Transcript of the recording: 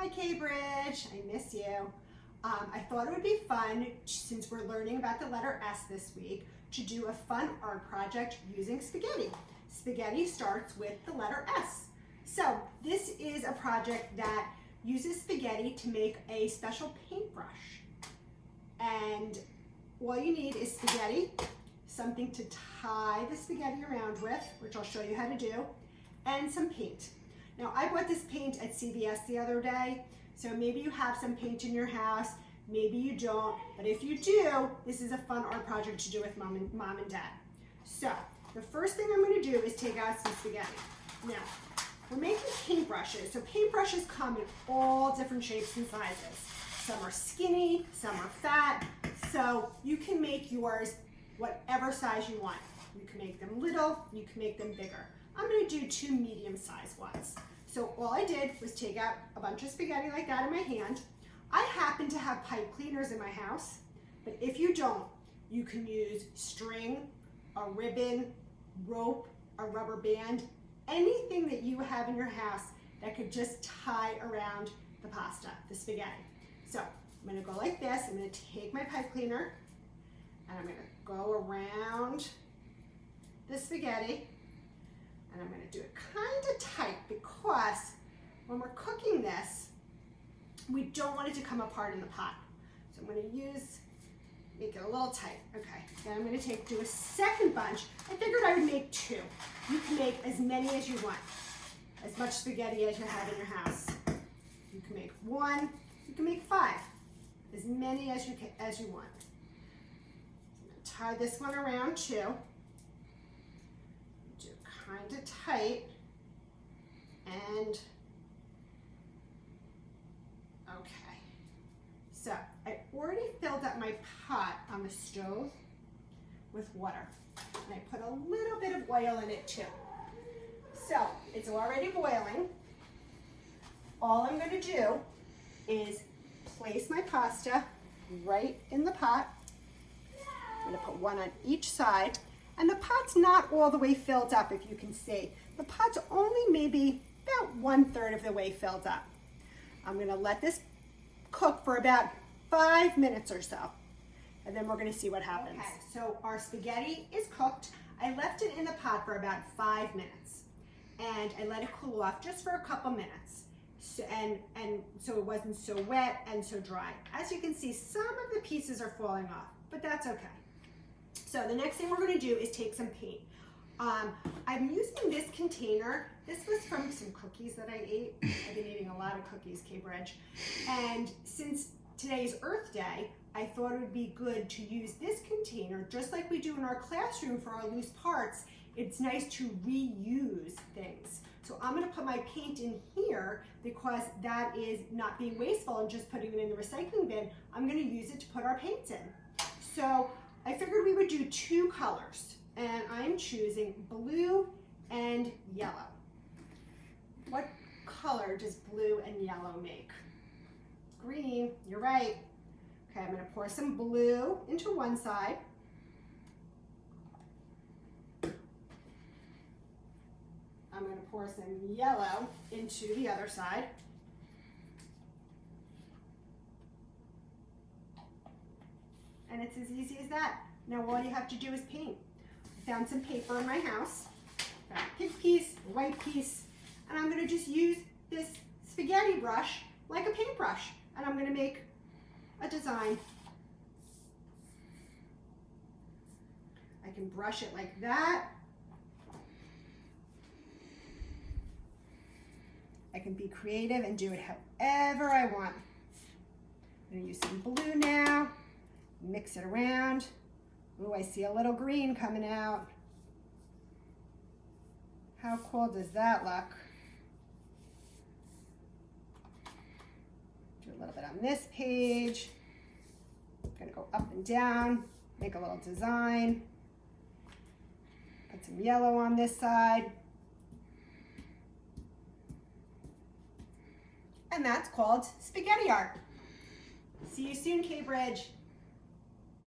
Hi Cambridge, I miss you. I thought it would be fun, since we're learning about the letter S this week, to do a fun art project using spaghetti. Spaghetti starts with the letter S. So this is a project that uses spaghetti to make a special paintbrush. And all you need is spaghetti, something to tie the spaghetti around with, which I'll show you how to do, and some paint. Now, I bought this paint at CVS the other day, so maybe you have some paint in your house, maybe you don't, but if you do, this is a fun art project to do with mom and dad. So, the first thing I'm going to do is take out some spaghetti. Now, we're making paintbrushes, so paintbrushes come in all different shapes and sizes. Some are skinny, some are fat, so you can make yours whatever size you want. You can make them little, you can make them bigger. I'm going to do 2 medium-sized ones. So all I did was take out a bunch of spaghetti like that in my hand. I happen to have pipe cleaners in my house, but if you don't, you can use string, a ribbon, rope, a rubber band, anything that you have in your house that could just tie around the pasta, the spaghetti. So I'm going to go like this. I'm going to take my pipe cleaner and I'm going to go around the spaghetti. And I'm going to do it kind of tight because when we're cooking this, we don't want it to come apart in the pot. So I'm going to make it a little tight. Okay, then I'm going to do a second bunch. I figured I would make 2. You can make as many as you want, as much spaghetti as you have in your house. You can make 1, you can make 5, as many as you want. So I'm going to tie this one around too. Kind of tight, and okay, so I already filled up my pot on the stove with water, and I put a little bit of oil in it too. So it's already boiling. All I'm going to do is place my pasta right in the pot. I'm going to put one on each side. And the pot's not all the way filled up, if you can see. The pot's only maybe about 1/3 of the way filled up. I'm gonna let this cook for about 5 minutes or so. And then we're gonna see what happens. Okay, so our spaghetti is cooked. I left it in the pot for about 5 minutes. And I let it cool off just for a couple minutes. So, and so it wasn't so wet and so dry. As you can see, some of the pieces are falling off, but that's okay. So the next thing we're going to do is take some paint. I'm using this container. This was from some cookies that I ate. I've been eating a lot of cookies, Cambridge. And since today's Earth Day, I thought it would be good to use this container, just like we do in our classroom for our loose parts. It's nice to reuse things. So I'm going to put my paint in here because that is not being wasteful and just putting it in the recycling bin. I'm going to use it to put our paints in. So I figured we would do 2 colors, and I'm choosing blue and yellow. What color does blue and yellow make? Green, you're right. Okay, I'm going to pour some blue into one side. I'm going to pour some yellow into the other side. And it's as easy as that. Now all you have to do is paint. I found some paper in my house. Got a pink piece, a white piece, and I'm gonna just use this spaghetti brush like a paintbrush, and I'm gonna make a design. I can brush it like that. I can be creative and do it however I want. I'm gonna use some blue now. Mix it around. Ooh, I see a little green coming out. How cool does that look? Do a little bit on this page. I'm gonna go up and down, make a little design. Put some yellow on this side. And that's called spaghetti art. See you soon, Cambridge.